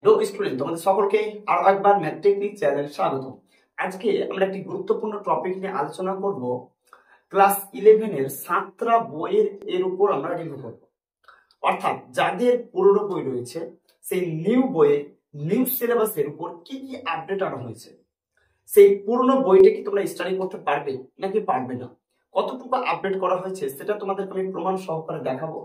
Hello student, তোমাদের সকলকে আরো একবার ম্যাথ টেকনিক চ্যানেলে স্বাগত। আজকে আমরা একটি গুরুত্বপূর্ণ টপিক নিয়ে আলোচনা করব। ক্লাস 11 এর সাতটা বইয়ের উপর আমরা রিভিউ করব। অর্থাৎ যাদের পুরনো বই রয়েছে সেই নিউ বইয়ে নিউ সিলেবাসের উপর কি কি আপডেট আনা হয়েছে, সেই পুরনো বইটা কি তোমরা স্টাডি করতে পারবে নাকি পারবে না, কতটুকু আপডেট করা হয়েছে সেটা তোমাদেরকে আমি প্রমাণ সহকারে দেখাবো।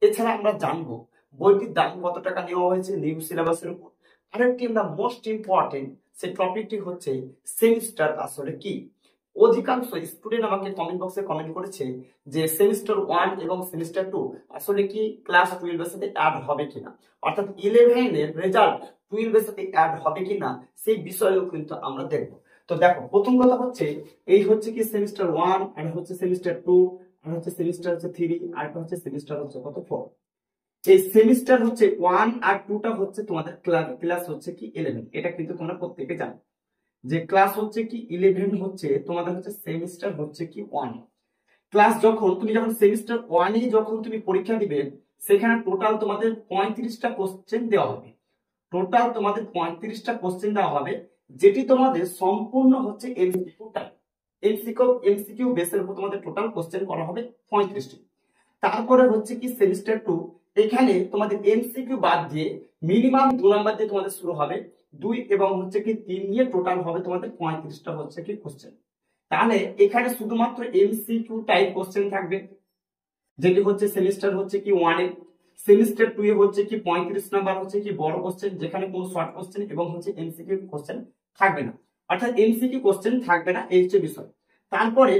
এছাড়া আমরা জানবো বইটির দাম কত টাকা নেওয়া হয়েছে নিউ সিলেবাসের উপর। আরেকটি আমরা মোস্ট ইম্পর্টেন্ট সেই টপিকটি হচ্ছে সেমিস্টার আসলে কি। অধিকাংশ স্টুডেন্ট আমাকে কমেন্ট বক্সে কমেন্ট করেছে যে সেমিস্টার 1 এবং সেমিস্টার 2 আসলে কি ক্লাস 12 এর সাথে অ্যাড হবে কিনা, অর্থাৎ 11 এর রেজাল্ট 12 এর সাথে অ্যাড হবে কিনা সেই বিষয়েও কিন্তু আমরা দেখবো। তো দেখো, প্রথম কথা হচ্ছে এই হচ্ছে কি সেমিস্টার 1, আর হচ্ছে সেমিস্টার 2, আর হচ্ছে সেমিস্টার 3, আর হচ্ছে সেমিস্টার হচ্ছে কত 4। এই সেমিস্টার হচ্ছে 1 আর 2 টা হচ্ছে তোমাদের ক্লাস হচ্ছে কি 11। এটা কিন্তু তোমরা প্রত্যেকে জানো যে ক্লাস হচ্ছে কি 11 হচ্ছে তোমাদের হচ্ছে সেমিস্টার হচ্ছে কি 1। ক্লাস যখন সেমিস্টার 1 এ যখন তুমি পরীক্ষা দিবে, সেখানে টোটাল তোমাদের 35টা কোশ্চেন দেওয়া হবে। টোটাল তোমাদের 35টা কোশ্চেন দেওয়া হবে, যেটি তোমাদের সম্পূর্ণ হচ্ছে এমসিকিউ টাইপ। এমসিকিউ বেসের উপর তোমাদের টোটাল কোশ্চেন করা হবে 35টি। তারপরে হচ্ছে কি সেমিস্টার 2, এখানে তোমাদের এমসিকিউ বাদ দিয়ে মিনিমাম 2 নাম্বার দিয়ে তোমাদের শুরু হবে, 2 এবং হচ্ছে কি 3 নিয়ে টোটাল হবে তোমাদের 35টা হচ্ছে কি কোশ্চেন। তাহলে এখানে শুধুমাত্র এমসিকিউ টাইপ কোশ্চেন থাকবে, যেটি হচ্ছে সেমিস্টার হচ্ছে কি 1 এ। সেমিস্টার 2 এ হচ্ছে কি 35 নাম্বার হচ্ছে কি বড় কোশ্চেন, যেখানে কোনো শর্ট কোশ্চেন এবং হচ্ছে এমসিকিউ কোশ্চেন থাকবে না, অর্থাৎ এমসিকিউ কোশ্চেন থাকবে না, এই হচ্ছে বিষয়। তারপরে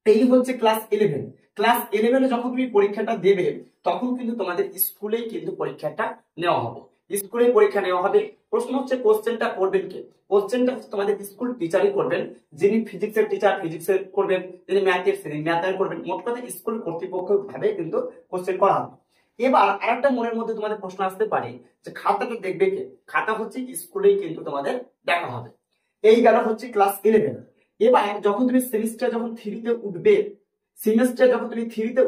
এই হচ্ছে ক্লাস 11। ক্লাস 11 এ যখন তুমি পরীক্ষাটা দেবে, তখন কিন্তু তোমাদের স্কুলেই কিন্তু পরীক্ষাটা নেওয়া হবে। স্কুলে পরীক্ষা নেওয়া হবে। প্রশ্ন হচ্ছে কোশ্চেনটা করবেন কে? কোশ্চেনটা তোমাদের স্কুল টিচারই করবেন। যিনি ফিজিক্সের টিচার ফিজিক্সের করবেন, যিনি ম্যাথের তিনি ম্যাথের করবেন। মোট কথা স্কুল কর্তৃপক্ষ ভাবে কিন্তু কোশ্চেন করা হবে। এবার আরেকটা মনের মধ্যে তোমাদের প্রশ্ন আসতে পারে যে খাতাটা দেখবে কে? খাতা হচ্ছে স্কুলেই কিন্তু তোমাদের দেখা হবে। এই গেল হচ্ছে ক্লাস 11। এবার যখন তুমি সেমিস্টার 3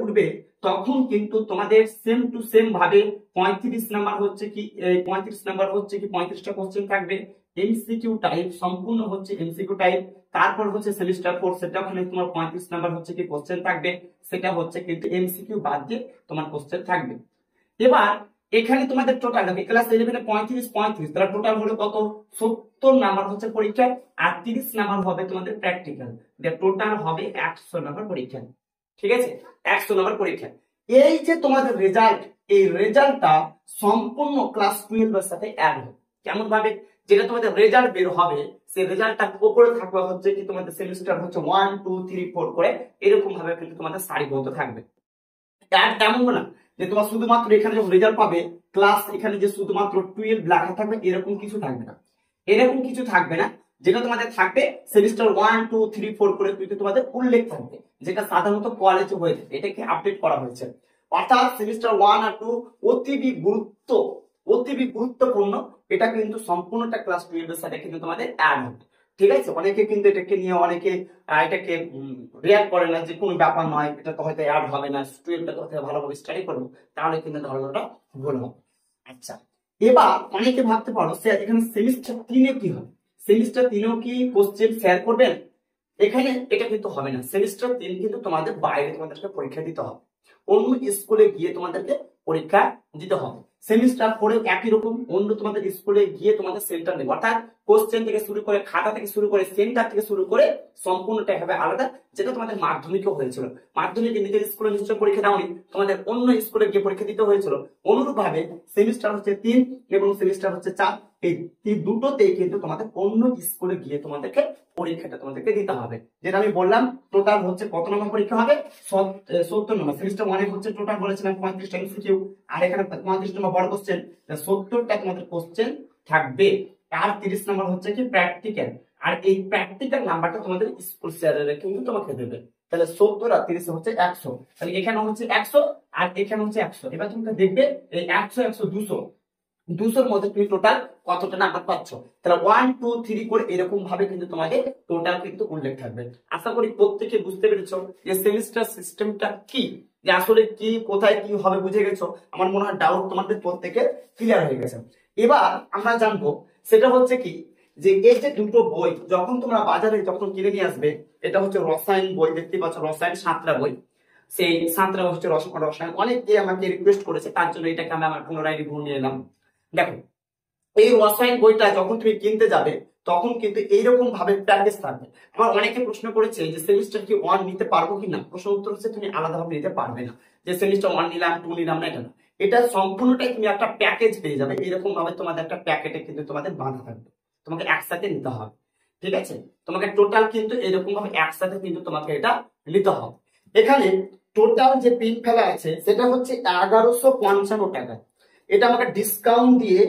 উঠবে, তখন কিন্তু তোমাদের সেম টু সেম ভাবে 35 নাম্বার হচ্ছে কি 35টা কোশ্চেন থাকবে এমসিকিউ টাইপ, সম্পূর্ণ হচ্ছে এমসিকিউ টাইপ। তারপর হচ্ছে সেমিস্টার 4, সেটা ওখানে তোমার 35 নাম্বার হচ্ছে কি কোশ্চেন থাকবে, সেটা হচ্ছে কিন্তু এমসিকিউ বাদ দিয়ে তোমার কোশ্চেন থাকবে। এবার এখানে তোমাদের টোটাল হবে ক্লাস 11 এ 35 তাহলে টোটাল হলো কত? 70 নাম্বার হচ্ছে পরীক্ষা, আর 30 নাম্বার হবে তোমাদের প্র্যাকটিক্যাল। টোটাল হবে 100 নাম্বার পরীক্ষা। ঠিক আছে, 100 নাম্বার পরীক্ষা। এই যে তোমাদের রেজাল্ট, এই রেজাল্টটা সম্পূর্ণ ক্লাস 12 এর সাথে অ্যাড হবে। কেমন ভাবে? যেটা তোমাদের রেজাল্ট বের হবে, সেই রেজাল্টটা উপরে থাকবে হচ্ছে কি তোমাদের সেমিস্টার হচ্ছে 1 2 3 4 করে এরকম ভাবে কিন্তু তোমাদের সারিবদ্ধ থাকবে। এমন না যে তোমার শুধুমাত্র এখানে যখন রেজাল্ট পাবে ক্লাস এখানে যে শুধুমাত্র 12 লেখা থাকবে, এরকম কিছু থাকবে না। এরকম কিছু থাকবে না, যেটা তোমাদের থাকবে সেমিস্টার 1 2 3 4 করে কিন্তু তোমাদের উল্লেখ থাকবে, যেটা সাধারণত কলেজে হয়ে থাকে। এটাকে আপডেট করা হয়েছে। অর্থাৎ সেমিস্টার 1 আর 2 অতিবি গুরুত্বপূর্ণ। এটা কিন্তু সম্পূর্ণটা ক্লাস 12 এর সাথে কিন্তু তোমাদের অ্যাড হবে। ঠিক আছে, অনেকে কিন্তু এটাকে নিয়ে এটাকে রিয়াক্ট করে না যে কোনো ব্যাপার নয়, এটা তো হয়তো অ্যাড হবে না, স্টুডেন্টটা তো ভালোভাবে স্টাডি করবো, তাহলে কিন্তু ধারণাটা ভুল হবে। আচ্ছা, এবার অনেকে ভাবতে পারো স্যার এখানে সেমিস্টার 3 এ কি হবে? সেমিস্টার 3 এও কি কোশ্চেন শেয়ার করবেন? এখানে এটা কিন্তু হবে না। সেমিস্টার 3 কিন্তু তোমাদের বাইরে তোমাদেরকে পরীক্ষা দিতে হবে, অন্য স্কুলে গিয়ে তোমাদেরকে পরীক্ষা দিতে হবে। সেমিস্টার 4 একই রকম, অন্য তোমাদের স্কুলে গিয়ে তোমাদের সেন্টার নেবে, অর্থাৎ কোশ্চেন থেকে শুরু করে খাতা থেকে শুরু করে সেন্টার থেকে শুরু করে সম্পূর্ণটা হবে আলাদা, যেটা তোমাদের মাধ্যমিকও হয়েছিল। মাধ্যমিকে নিজের স্কুলে নিশ্চয় পরীক্ষা দাওনি, তোমাদের অন্য স্কুলে গিয়ে পরীক্ষা দিতে হয়েছিল। অনুরূপ ভাবে সেমিস্টার হচ্ছে 3 এবং সেমিস্টার হচ্ছে 4, এই দুটোতেই কিন্তু তোমাদের অন্য স্কুলে গিয়ে তোমাদেরকে পরীক্ষাটা তোমাদেরকে দিতে হবে। যেটা আমি বললাম টোটাল হচ্ছে কত নম্বর পরীক্ষা হবে? 70 নম্বর। সেমিস্টার 1 এ হচ্ছে টোটাল বলেছিলাম 35টা এমসিকিউ, আর এখানে 35 নম্বর বড় কোশ্চেন, 70টা তোমাদের কোশ্চেন থাকবে। আর 30 নম্বর হচ্ছে কি প্র্যাকটিক্যাল, আর এই প্র্যাকটিক্যাল নাম্বারটা তোমাদের স্কুল স্যারেরা কিন্তু তোমাকে দেবে। তাহলে 70 আর 30 হচ্ছে 100, তাহলে এখানে হচ্ছে 100 আর এখানে হচ্ছে 100। এবার তুমি দেখবে এই 100 100 200 মধ্যে তুমি টোটাল কতটা নাম্বার পাচ্ছ। তাহলে 1 2 3 করে এরকম ভাবে কিন্তু তোমাদের টোটাল কিন্তু উল্লেখ থাকবে। আশা করি প্রত্যেকে বুঝতে পেরেছো যে সেমিস্টার সিস্টেমটা কি, যে আসলে কি কোথায় কি হবে বুঝে গেছো। আমার মনে হয় ডাউট তোমাদের প্রত্যেকের ক্লিয়ার হয়ে গেছে। এবার আমরা জানবো সেটা হচ্ছে কি, যে এই যে দুটো বই যখন তোমরা বাজারে যখন কিনে নিয়ে আসবে, এটা হচ্ছে রসায়ন বই, দেখতে পাচ্ছ রসায়ন সাঁতরা বই। সেই সাঁতরা হচ্ছে রসায়ন, অনেকে আমাকে রিকোয়েস্ট করেছে, তার জন্য এটাকে আমি আমার পুনরায় রিভিউ নিয়ে এলাম। দেখো এই রসায়ন বইটা যখন তুমি কিনতে যাবে তখন কিন্তু এইরকম ভাবে প্যাকেজ থাকবে। আমার অনেকে প্রশ্ন করেছে যে সেমিস্টার কি 1 নিতে পারবো কিনা, প্রশ্ন উত্তর হচ্ছে তুমি আলাদাভাবে নিতে পারবে না, যে সেমিস্টার 1 নিলাম 2 নিলাম না, এটা না। এটা সম্পূর্ণটাই তুমি একটা প্যাকেজ পেয়ে যাবে, এরকম ভাবে তোমাদের একটা প্যাকেটে কিন্তু তোমাদের বাঁধা থাকবে, তোমাকে একসাথে নিতে হবে। ঠিক আছে, তোমাকে টোটাল কিন্তু এরকম ভাবে একসাথে কিন্তু তোমাকে এটা নিতে হবে। এখানে টোটাল যে পিন ফেলা আছে সেটা হচ্ছে 1155 টাকা। এটা আমাকে ডিসকাউন্ট দিয়ে,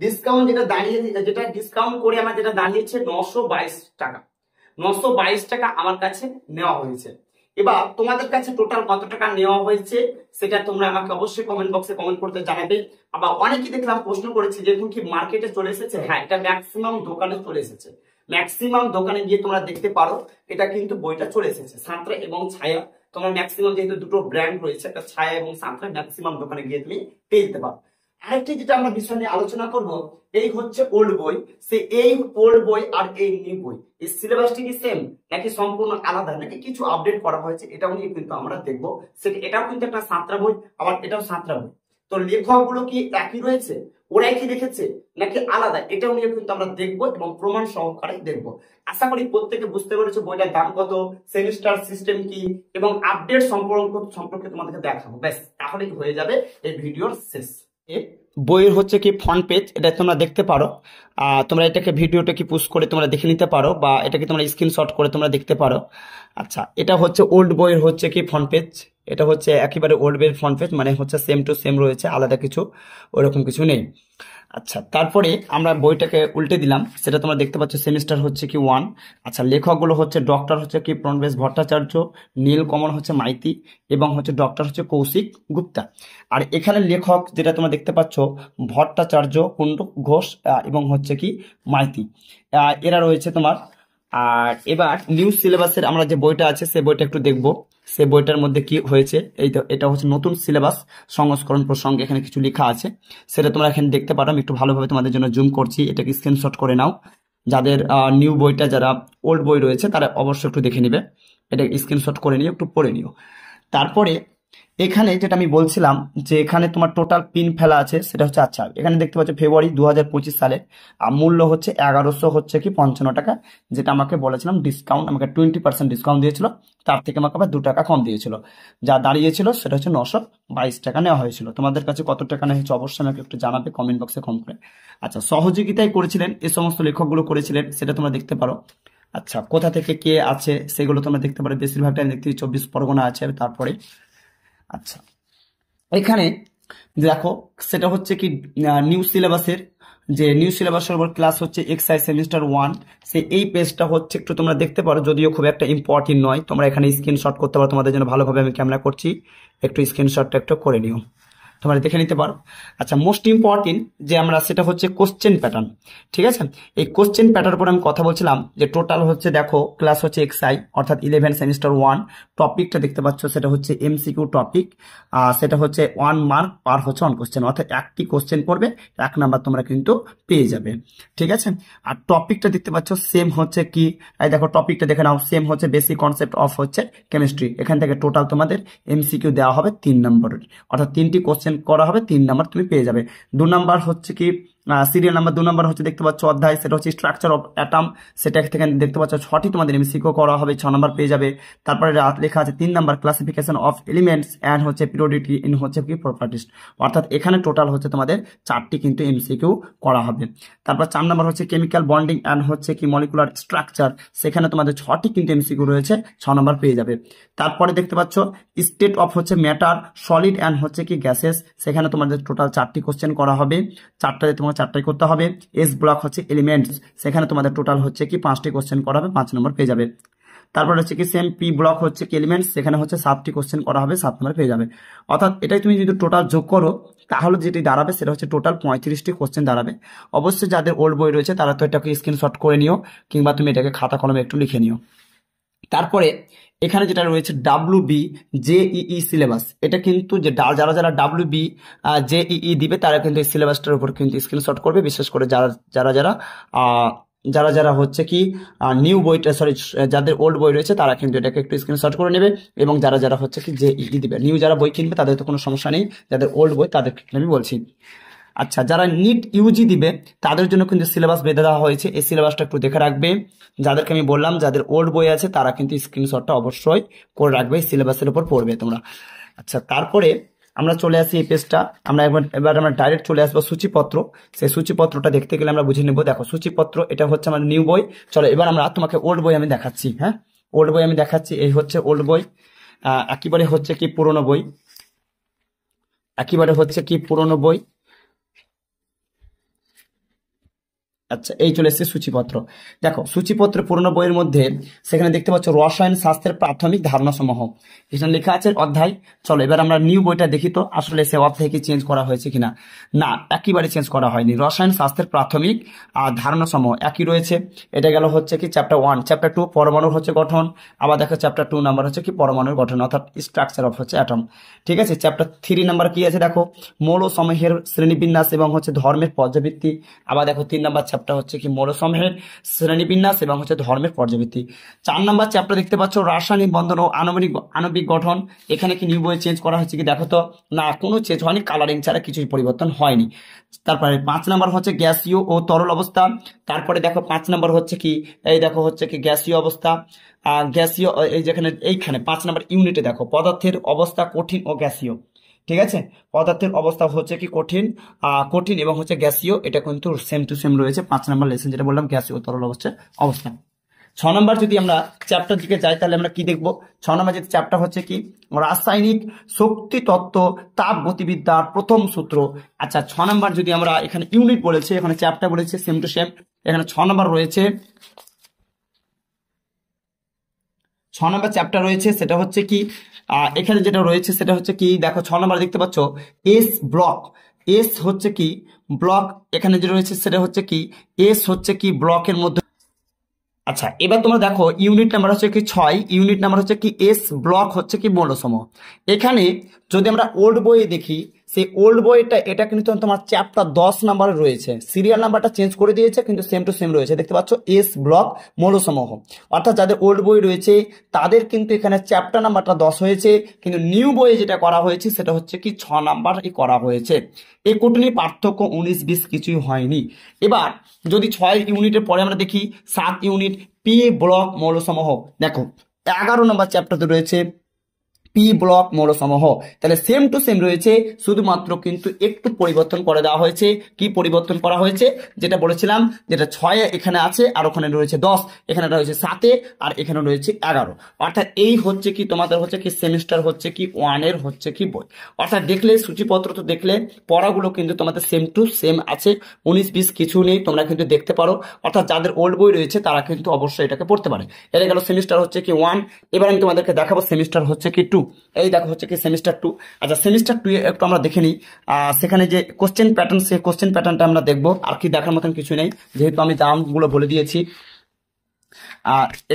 ডিসকাউন্ট যেটা দাঁড়িয়ে, যেটা ডিসকাউন্ট করে আমার যেটা দাঁড়িয়েছে 922 টাকা, 922 টাকা আমার কাছে নেওয়া হয়েছে। এবার তোমাদের কাছে টোটাল কত টাকা নেওয়া হয়েছে সেটা তোমরা আমাকে অবশ্যই কমেন্ট বক্সে কমেন্ট করতে জানাবে। আবার অনেকেই দেখলাম প্রশ্ন করেছে যে এখন কি মার্কেটে চলে এসেছে। হ্যাঁ, এটা ম্যাক্সিমাম দোকানে চলে এসেছে, ম্যাক্সিমাম দোকানে গিয়ে তোমরা দেখতে পারো এটা কিন্তু বইটা চলে এসেছে, সাঁতরা এবং ছায়া। তোমার ম্যাক্সিমাম যেহেতু দুটো ব্র্যান্ড রয়েছে, একটা ছায়া এবং সাঁতরা, ম্যাক্সিমাম দোকানে গিয়ে তুমি পেয়ে যেতে পারো। আরেকটি যেটা আমরা বিষয় নিয়ে আলোচনা করব, এই হচ্ছে ওল্ড বই। সে এই ওল্ড বই আর এই নিউ বই, এই সিলেবাসটি কি সেম নাকি সম্পূর্ণ আলাদা, নাকি কিছু আপডেট করা হয়েছে, এটাও নিয়ে কিন্তু আমরা দেখবো। এটাও কিন্তু একটা সাঁতরা বই, আবার এটাও সাঁতরা বই। তো লেখকগুলো কি একই রয়েছে, ওরাই কি লিখেছে নাকি আলাদা, এটাও নিয়ে কিন্তু আমরা দেখবো এবং প্রমাণ সহকারে দেখবো। আশা করি প্রত্যেকে বুঝতে পেরেছো বইটার দাম কত, সেমিস্টার সিস্টেম কি এবং আপডেট সম্পর্কে তোমাদেরকে দেখাবো। ব্যাস, তাহলেই হয়ে যাবে এই ভিডিওর শেষ। বইয়ের হচ্ছে কি ফ্রন্ট পেজ, এটা তোমরা দেখতে পারো। তোমরা এটাকে ভিডিওটা কি পুশ করে তোমরা দেখে নিতে পারো, বা এটাকে তোমরা স্ক্রিনশট করে তোমরা দেখতে পারো। আচ্ছা, এটা হচ্ছে ওল্ড বইয়ের হচ্ছে কি ফ্রন্ট পেজ, এটা হচ্ছে একেবারে ওল্ড বইয়ের ফ্রন্ট পেজ, মানে হচ্ছে সেম টু সেম রয়েছে, আলাদা কিছু ওরকম কিছু নেই। আচ্ছা, তারপরে আমরা বইটাকে উল্টে দিলাম, সেটা তোমরা দেখতে পাচ্ছ সেমিস্টার হচ্ছে কি 1। আচ্ছা, লেখকগুলো হচ্ছে ডক্টর হচ্ছে কি প্রণবেশ ভট্টাচার্য, নীলকমল হচ্ছে মাইতি, এবং হচ্ছে ডক্টর হচ্ছে কৌশিক গুপ্তা। আর এখানে লেখক যেটা তোমরা দেখতে পাচ্ছ ভট্টাচার্য, কুণ্ডু ঘোষ এবং হচ্ছে কি মাইতি, এরা রয়েছে তোমার। আর এবার নিউ সিলেবাসের আমরা যে বইটা আছে সে বইটা একটু দেখবো, সে বইটার মধ্যে কি হয়েছে। এই তো এটা হচ্ছে নতুন সিলেবাস সংস্করণ প্রসঙ্গে এখানে কিছু লেখা আছে, সেটা তোমরা এখানে দেখতে পারো। আমি একটু ভালোভাবে তোমাদের জন্য জুম করছি, এটাকে স্ক্রিনশট করে নাও। যাদের নিউ বইটা, যারা ওল্ড বই রয়েছে তারা অবশ্যই একটু দেখে নিবে, এটা স্ক্রিনশট করে নিও, একটু পড়ে নিও। তারপরে এখানে যেটা আমি বলছিলাম যে এখানে তোমার টোটাল পিন ফেলা আছে সেটা হচ্ছে, আচ্ছা এখানে দেখতে পাচ্ছ ফেব্রুয়ারি 2025 সালে মূল্য হচ্ছে 1100 হচ্ছে কি 55 টাকা, যেটা আমাকে বলেছিলাম ডিসকাউন্ট, আমাকে 20% ডিসকাউন্ট দিয়েছিল, তার থেকে আমাকে আবার 2 টাকা কম দিয়েছিল, যা দাঁড়িয়েছিল সেটা হচ্ছে 922 টাকা নেওয়া হয়েছিল। তোমাদের কাছে কত টাকা নেওয়া হয়েছে অবশ্যই আমাকে একটু জানাবে কমেন্ট বক্সে কমেন্ট করে। আচ্ছা, সহযোগিতায় করেছিলেন এই সমস্ত লেখকগুলো করেছিলেন, সেটা তোমরা দেখতে পারো। আচ্ছা, কোথা থেকে কে আছে সেগুলো তোমরা দেখতে পারো, বেশিরভাগটা দেখতে 24 পরগনা আছে। তারপরে আচ্ছা, এখানে দেখো সেটা হচ্ছে কি নিউ সিলেবাসের, যে নিউ সিলেবাসের উপর ক্লাস হচ্ছে এক্সাইজ সেমিস্টার 1, সে এই পেজটা হচ্ছে একটু তোমরা দেখতে পারো, যদিও খুব একটা ইম্পর্টেন্ট নয়, তোমরা এখানে স্ক্রিনশট করতে পারো, তোমাদের জন্য ভালোভাবে আমি ক্যামেরা করছি, একটু স্ক্রিনশটটা একটু করে নিও, তোমরা দেখে নিতে পারো। আচ্ছা, মোস্ট ইম্পর্টেন্ট যে আমরা সেটা হচ্ছে কোশ্চেন প্যাটার্ন। ঠিক আছে, এই কোশ্চেন প্যাটার্ন উপর আমি কথা বলছিলাম, যে টোটাল হচ্ছে দেখো ক্লাস হচ্ছে এক্সআই অর্থাৎ 11 সেমিস্টার 1, টপিকটা দেখতে পাচ্ছ সেটা হচ্ছে এমসিকিউ টপিক, সেটা হচ্ছে 1 মার্ক পার হচ্ছে 1 কোশ্চেন, অর্থাৎ একটি কোশ্চেন করবে 1 নাম্বার তোমরা কিন্তু পেয়ে যাবে। ঠিক আছে, আর টপিকটা দেখতে পাচ্ছ সেম হচ্ছে কি, এই দেখো টপিকটা দেখে নাও, সেম হচ্ছে বেসিক কনসেপ্ট অফ হচ্ছে কেমিস্ট্রি। এখান থেকে টোটাল তোমাদের এমসিকিউ দেওয়া হবে 3 নম্বরের, অর্থাৎ 3টি কোশ্চেন করা হবে, 3 নাম্বার তুমি পেয়ে যাবে। 2 নাম্বার হচ্ছে কি সিরিয়াল নাম্বার 2 নাম্বার হচ্ছে দেখতে পাচ্ছ অধ্যায়, সেটা হচ্ছে স্ট্রাকচার অফ অ্যাটম, সেটা থেকে দেখতে পাচ্ছ 6টি তোমাদের এমসিকিউ করা হবে, 6 নাম্বার পেয়ে যাবে। তারপরে লেখা আছে 3 number classification of elements and হচ্ছে পিরিয়ডিটি ইন হচ্ছে কি প্রপার্টিস, অর্থাৎ এখানে টোটাল হচ্ছে তোমাদের 4টি কিন্তু এমসিকিউ করা হবে। তারপর 4 নাম্বার হচ্ছে কেমিক্যাল বন্ডিং অ্যান্ড হচ্ছে কি মলিকুলার স্ট্রাকচার, সেখানে তোমাদের 6টি কিন্তু এমসিকিউ রয়েছে, 6 নাম্বার পেয়ে যাবে। তারপরে দেখতে পাচ্ছ স্টেট অফ হচ্ছে ম্যাটার সলিড অ্যান্ড হচ্ছে কি গ্যাসেস, সেখানে তোমাদের টোটাল 4টি কোশ্চেন করা হবে, 4টাতে তোমার 4টাই করতে হবে। এস ব্লক হচ্ছে এলিমেন্টস, সেখানে তোমাদের টোটাল হচ্ছে কি 5টি কোশ্চেন করা হবে, 5 নম্বর পেয়ে যাবে। তারপর হচ্ছে কি সেম পি ব্লক হচ্ছে কি এলিমেন্টস, সেখানে হচ্ছে 7টি কোশ্চেন করা হবে, 7 নম্বর পেয়ে যাবে। অর্থাৎ এটাই তুমি যদি টোটাল যোগ করো তাহলে যেটি দাঁড়াবে সেটা হচ্ছে টোটাল 35টি কোশ্চেন দাঁড়াবে। অবশ্যই যাদের ওল্ড বই রয়েছে তারা তো এটাকে স্ক্রিনশট করে নিও, কিংবা তুমি এটাকে খাতা কলমে একটু লিখে নিও। তারপরে এখানে যেটা রয়েছে ডাব্লিউবি জেইই সিলেবাস, এটা কিন্তু যে যারা যারা ডাব্লিউবি জেইই দিবে তারা কিন্তু এই সিলেবাসটার উপর কিন্তু স্ক্রিনশট করবে, বিশেষ করে যারা যারা যারা যারা যারা হচ্ছে কি নিউ বইটা সরি যাদের ওল্ড বই রয়েছে তারা কিন্তু এটাকে একটু স্ক্রিনশট করে নেবে, এবং যারা যারা হচ্ছে কি জেইই দিবে, নিউ যারা বই কিনবে তাদের তো কোনো সমস্যা নেই, যাদের ওল্ড বই তাদের আমি বলছি। আচ্ছা, যারা নিট ইউজি দিবে তাদের জন্য কিন্তু সিলেবাস বেঁধে দেওয়া হয়েছে, এই সিলেবাসটা একটু দেখে রাখবে। যাদেরকে আমি বললাম যাদের ওল্ড বই আছে তারা কিন্তু স্ক্রিনশটটা অবশ্যই করে রাখবে, সিলেবাসের উপর পড়বে তোমরা। আচ্ছা, তারপরে আমরা চলে আসি এই পেজটা, আমরা এবার আমরা ডাইরেক্ট চলে আসবো সূচিপত্র। সেই সূচিপত্রটা দেখতে গেলে আমরা বুঝে নেবো। দেখো সূচিপত্র এটা হচ্ছে আমার নিউ বই। চলো এবার আমরা তোমাকে ওল্ড বই আমি দেখাচ্ছি। হ্যাঁ, ওল্ড বই আমি দেখাচ্ছি, এই হচ্ছে ওল্ড বই, একেবারে হচ্ছে কি পুরনো বই, একেবারে হচ্ছে কি পুরনো বই। আচ্ছা, এই চলে এসেছে সূচিপত্র। দেখো সূচিপত্র পুরনো বইয়ের মধ্যে সেখানে দেখতে পাচ্ছ রসায়ন শাস্ত্রের প্রাথমিক ধারণা সমূহ, এখানে লেখা আছে অধ্যায়। চলো এবার আমরা নিউ বইটা দেখি তো আসলে সে অধ্যায় কি চেঞ্জ করা হয়েছে কিনা। না, একেবারে চেঞ্জ করা হয়নি, রসায়ন শাস্ত্রের প্রাথমিক ধারণা সমূহ একই রয়েছে। এটা গেল হচ্ছে কি চ্যাপ্টার 1, চ্যাপ্টার 2 পরমাণুর হচ্ছে গঠন, আবার দেখো চ্যাপ্টার 2 নাম্বার হচ্ছে কি পরমাণুর গঠন অর্থাৎ স্ট্রাকচার অফ হচ্ছে অ্যাটম। ঠিক আছে, চ্যাপ্টার 3 নাম্বার কি আছে দেখো মৌল সমূহের শ্রেণীবিন্যাস এবং হচ্ছে ধর্মের পর্যাবৃত্তি। আবার দেখো 3 নাম্বার চ্যাপ্টার হচ্ছে কি মৌলসমূহের শ্রেণীবিন্যাস এবং হচ্ছে ধর্মের পর্যাবৃত্তি। 4 নাম্বার চ্যাপ্টার দেখতে পাচ্ছ রাসায়নিক বন্ধন ও আণবিক গঠন। এখানে কি নিউ বইয়ে চেঞ্জ করা হয়েছে কি দেখো তো, না কোনো চেঞ্জ হয়নি, কালারিং ছাড়া কিছুই পরিবর্তন হয়নি। তারপরে 5 নাম্বার হচ্ছে গ্যাসীয় ও তরল অবস্থা। তারপরে দেখো 5 নাম্বার হচ্ছে কি এই দেখো হচ্ছে কি গ্যাসীয় অবস্থা, গ্যাসীয় এই যেখানে এইখানে 5 নাম্বার ইউনিটে দেখো পদার্থের অবস্থা কঠিন ও গ্যাসীয়। ঠিক আছে, পদার্থের অবস্থা হচ্ছে কি কঠিন কঠিন এবং হচ্ছে গ্যাসীয়, এটা কিন্তু সেম টু সেম রয়েছে 5 নাম্বার লেসন যেটা বললাম গ্যাসীয় তরল অবস্থা। 6 নাম্বার যদি আমরা চ্যাপ্টার দিকে যাই তাহলে আমরা কি দেখবো, 6 নাম্বার যদি চ্যাপ্টার হচ্ছে কি রাসায়নিক শক্তি তত্ত্ব তাপ গতিবিদ্যার প্রথম সূত্র। আচ্ছা 6 নাম্বার যদি আমরা এখানে ইউনিট বলেছে, এখানে চ্যাপ্টার বলেছে সেম টু সেম, এখানে 6 নাম্বার রয়েছে, 6 নাম্বার চ্যাপ্টার রয়েছে সেটা হচ্ছে কি এখানে যেটা রয়েছে সেটা হচ্ছে কি দেখো 6 নাম্বার দেখতে পাচ্ছ এস ব্লক, এস হচ্ছে কি ব্লক, এখানে যে রয়েছে সেটা হচ্ছে কি এস হচ্ছে কি ব্লকের মধ্যে। আচ্ছা এবার তোমরা দেখো ইউনিট নাম্বার হচ্ছে কি 6, ইউনিট নাম্বার হচ্ছে কি এস ব্লক হচ্ছে কি মৌলসমূহ। এখানে যদি আমরা ওল্ড বইয়ে দেখি সেই ওল্ড বইটা এটা কিন্তু তোমার চ্যাপ্টার 10 নাম্বারে রয়েছে, সিরিয়াল নাম্বারটা চেঞ্জ করে দিয়েছে কিন্তু সেম টু সেম রয়েছে, দেখতে পাচ্ছ এস ব্লক মৌলসমূহ। অর্থাৎ যাদের ওল্ড বই রয়েছে তাদের কিন্তু এখানে চ্যাপ্টার নাম্বারটা 10 হয়েছে, কিন্তু নিউ বইয়ে যেটা করা হয়েছে সেটা হচ্ছে কি 6 নাম্বারই করা হয়েছে। এই কোটনি পার্থক্য 19-20 কিছুই হয়নি। এবার যদি 6 ইউনিটের পরে আমরা দেখি 7 ইউনিট পি ব্লক মৌলসমূহ, দেখো 11 নম্বর চ্যাপ্টারতে রয়েছে পি ব্লক মৌলসমূহ, তাহলে সেম টু সেম রয়েছে, শুধুমাত্র কিন্তু একটু পরিবর্তন করে দেওয়া হয়েছে। কি পরিবর্তন করা হয়েছে যেটা বলেছিলাম, যেটা 6 এখানে আছে আর ওখানে রয়েছে 10, এখানে রয়েছে 7 আর এখানে রয়েছে 11। অর্থাৎ এই হচ্ছে কি তোমাদের হচ্ছে কি সেমিস্টার হচ্ছে কি 1 এর হচ্ছে কি বই। অর্থাৎ দেখলে সূচিপত্র তো দেখলে পড়াগুলো কিন্তু তোমাদের সেম টু সেম আছে, 19-20 কিছু নেই, তোমরা কিন্তু দেখতে পারো। অর্থাৎ যাদের ওল্ড বই রয়েছে তারা কিন্তু অবশ্যই এটাকে পড়তে পারে। এটা গেল সেমিস্টার হচ্ছে কি 1। এবার আমি তোমাদেরকে দেখাবো সেমিস্টার হচ্ছে কি 2। এই দেখো হচ্ছে কি সেমিস্টার 2। আচ্ছা সেমিস্টার 2 একটু আমরা দেখে নিই, সেখানে যে কোশ্চেন প্যাটার্ন সেই কোশ্চেন প্যাটার্নটা আমরা দেখবো, আর কি দেখার মতন কিছু নেই যেহেতু আমি দামগুলো বলে দিয়েছি।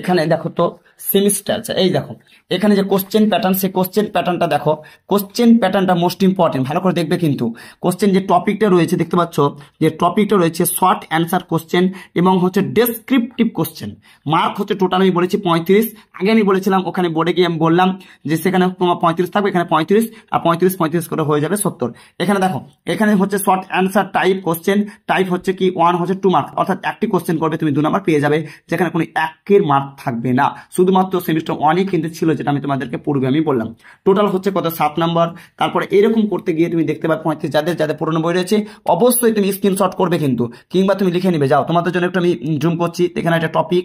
এখানে দেখো তো সেমিস্টার, এই দেখো এখানে যে কোশ্চেন প্যাটার্ন সেই কোশ্চেন প্যাটার্নটা দেখো, কোশ্চেন প্যাটার্নটা মোস্ট ইম্পর্টেন্ট, ভালো করে দেখবে কিন্তু। কোশ্চেন যে টপিকটা রয়েছে দেখতে পাচ্ছ যে টপিকটা রয়েছে শর্ট অ্যান্সার কোশ্চেন এবং হচ্ছে ডেসক্রিপটিভ কোশ্চেন। মার্ক হচ্ছে টোটাল আমি বলেছি 35, আগে আমি বলেছিলাম ওখানে বোর্ডে গিয়ে আমি বললাম যে সেখানে তোমার 35 থাকবে, এখানে 35 আর 35 করে হয়ে যাবে 70। এখানে দেখো এখানে হচ্ছে short answer type question, type হচ্ছে কি 1 হচ্ছে 2 মার্ক, অর্থাৎ একটি কোশ্চেন করবে তুমি 2 নাম্বার পেয়ে যাবে, যেখানে কোনো একের মার্ক থাকবে না, শুধুমাত্র সেমিস্টার 1 কিন্তু ছিল যেটা আমি তোমাদেরকে পূর্বে আমি বললাম। টোটাল হচ্ছে কত 7 নাম্বার। তারপরে এরকম করতে গিয়ে তুমি দেখতে পাবে 35, যাদের যাদের পুরনো বই রয়েছে অবশ্যই তুমি স্ক্রিনশট করবে কিন্তু, কিংবা তুমি লিখে নিবে। যাও তোমাদের জন্য একটু আমি জুম করছি, এখানে একটা টপিক,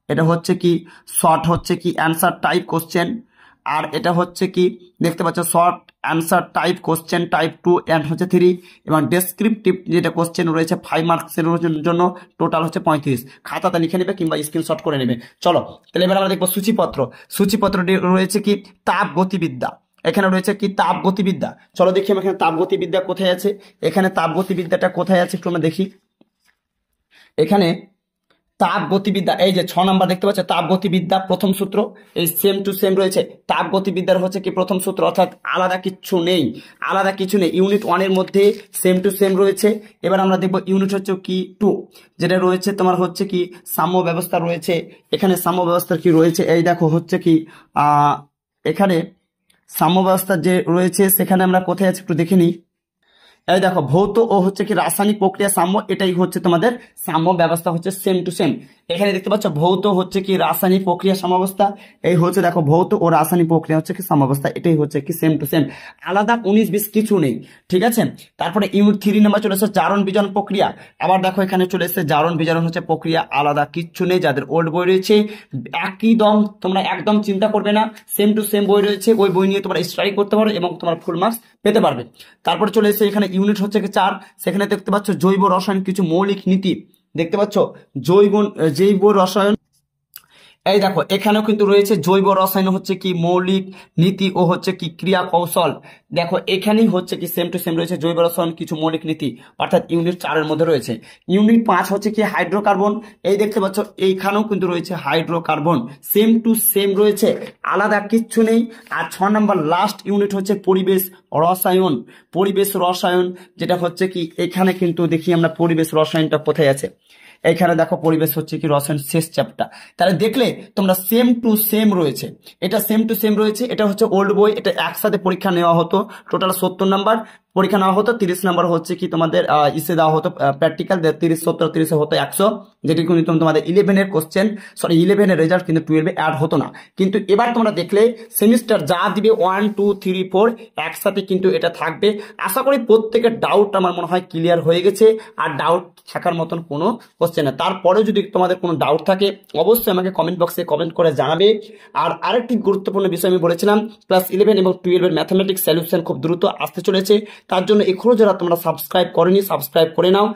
এটা হচ্ছে কি শর্ট হচ্ছে কি অ্যান্সার টাইপ কোশ্চেন, আর এটা হচ্ছে কি দেখতে পাচ্ছ short answer type question type 2 and হচ্ছে 3, এবং ডেসক্রিপটিভ যেটা কোশ্চেন রয়েছে 5 মার্কসের জন্য টোটাল হচ্ছে 35। খাতাতে লিখে নেবে কিংবা স্ক্রিনশট করে নেবে। চলো তাহলে এবার আমরা দেখবো সূচিপত্র। সূচিপত্রটি রয়েছে কি তাপ গতিবিদ্যা, এখানে রয়েছে কি তাপ গতিবিদ্যা। চলো দেখি আমি এখানে তাপ গতিবিদ্যা কোথায় আছে, এখানে তাপ গতিবিদ্যাটা কোথায় আছে একটু আমরা দেখি। এখানে তাপ গতিবিদ্যা, এই যে 6 নাম্বার দেখতে পাচ্ছ, তাপ গতিবিদ্যা প্রথম সূত্র, এই সেম টু সেম রয়েছে। তাপ গতিবিদ্যার হচ্ছে কি প্রথম সূত্র, অর্থাৎ আলাদা কিছু নেই, আলাদা কিছু নেই, ইউনিট 1 এর মধ্যে সেম টু সেম রয়েছে। এবার আমরা দেখবো ইউনিট হচ্ছে কি 2, যেটা রয়েছে তোমার হচ্ছে কি সাম্য ব্যবস্থা রয়েছে। এখানে সাম্য ব্যবস্থার কি রয়েছে, এই দেখো হচ্ছে কি এখানে সাম্য ব্যবস্থা যে রয়েছে সেখানে আমরা কোথায় আছে একটু দেখে নিই। এই দেখো ভৌত ও হচ্ছে কি রাসায়নিক প্রক্রিয়া সাম্য, এটাই হচ্ছে তোমাদের সাম্য ব্যবস্থা, হচ্ছে সেম টু সেম। এখানে দেখতে পাচ্ছ ভৌত হচ্ছে কি রাসায়নিক প্রক্রিয়া সাম্যাবস্থা, এই হচ্ছে দেখো ভৌত ও রাসায়নিক প্রক্রিয়া হচ্ছে কি সাম্যাবস্থা, এটাই হচ্ছে কি সেম টু সেম, আলাদা 19-20 কিছু নেই, ঠিক আছে। তারপরে ইউনিট 3 নাম্বার চলে এসেছে জারণ বিজারণ প্রক্রিয়া। আবার দেখো এখানে চলে এসেছে জারণ বিজারণ হচ্ছে প্রক্রিয়া, আলাদা কিচ্ছু নেই। যাদের ওল্ড বই রয়েছে একই দম, তোমরা একদম চিন্তা করবে না, সেম টু সেম বই রয়েছে, ওই বই নিয়ে তোমরা স্টাডি করতে পারো এবং তোমার ফুল মার্কস পেতে পারবে। তারপরে চলে এসেছে এখানে ইউনিট হচ্ছে কি 4, সেখানে দেখতে পাচ্ছ জৈব রসায়ন কিছু মৌলিক নীতি, দেখতে পাচ্ছ জৈব রসায়ন, এই দেখো এখানেও কিন্তু রয়েছে জৈব রসায়ন হচ্ছে কি মৌলিক নীতি ও হচ্ছে কি ক্রিয়া কৌশল। দেখো এখানেই হচ্ছে কি সেম টু সেম রয়েছে জৈব রসায়ন কিছু মৌলিক নীতি, অর্থাৎ ইউনিট 4 এর মধ্যে রয়েছে। ইউনিট 5 হচ্ছে কি হাইড্রোকার্বন, এই দেখতে পাচ্ছ এইখানেও কিন্তু রয়েছে হাইড্রোকার্বন, সেম টু সেম রয়েছে, আলাদা কিচ্ছু নেই। আর 6 নম্বর লাস্ট ইউনিট হচ্ছে পরিবেশ রসায়ন, পরিবেশ রসায়ন, যেটা হচ্ছে কি এখানে কিন্তু দেখি আমরা পরিবেশ রসায়নটা কোথায় আছে, এখানে দেখো পরিবেশ হচ্ছে কি রসায়ন শেষ চ্যাপ্টার। তাহলে দেখলে তোমরা সেম টু সেম রয়েছে, এটা সেম টু সেম রয়েছে, এটা হচ্ছে ওল্ড বই, এটা একসাথে পরীক্ষা নেওয়া হতো, টোটাল 70 নাম্বার পরীক্ষা নেওয়া হতো, 30 নাম্বার হচ্ছে কি তোমাদের ইসে দেওয়া হতো প্র্যাকটিক্যাল, 30 70 30 হতো 100, যেটি কিন্তু তোমাদের 11 এর কোশ্চেন, সরি 11 এর রেজাল্ট কিন্তু 12 এ অ্যাড হতো না। কিন্তু এবার তোমরা দেখলে সেমিস্টার যা দিবে 1 2 3 4 একসাথে কিন্তু এটা থাকবে। আশা করি প্রত্যেকের ডাউট আমার মনে হয় ক্লিয়ার হয়ে গেছে, আর ডাউট থাকার মতন কোনো কোশ্চেন না। তারপরে যদি তোমাদের কোনো ডাউট থাকে অবশ্যই আমাকে কমেন্ট বক্সে কমেন্ট করে জানাবে। আর আরেকটি গুরুত্বপূর্ণ বিষয় আমি বলেছিলাম, ক্লাস 11 এবং 12 এর ম্যাথমেটিক্স সলিউশন খুব দ্রুত আসতে চলেছে, তার জন্য এখনো যারা তোমরা সাবস্ক্রাইব করোনি সাবস্ক্রাইব করে নাও।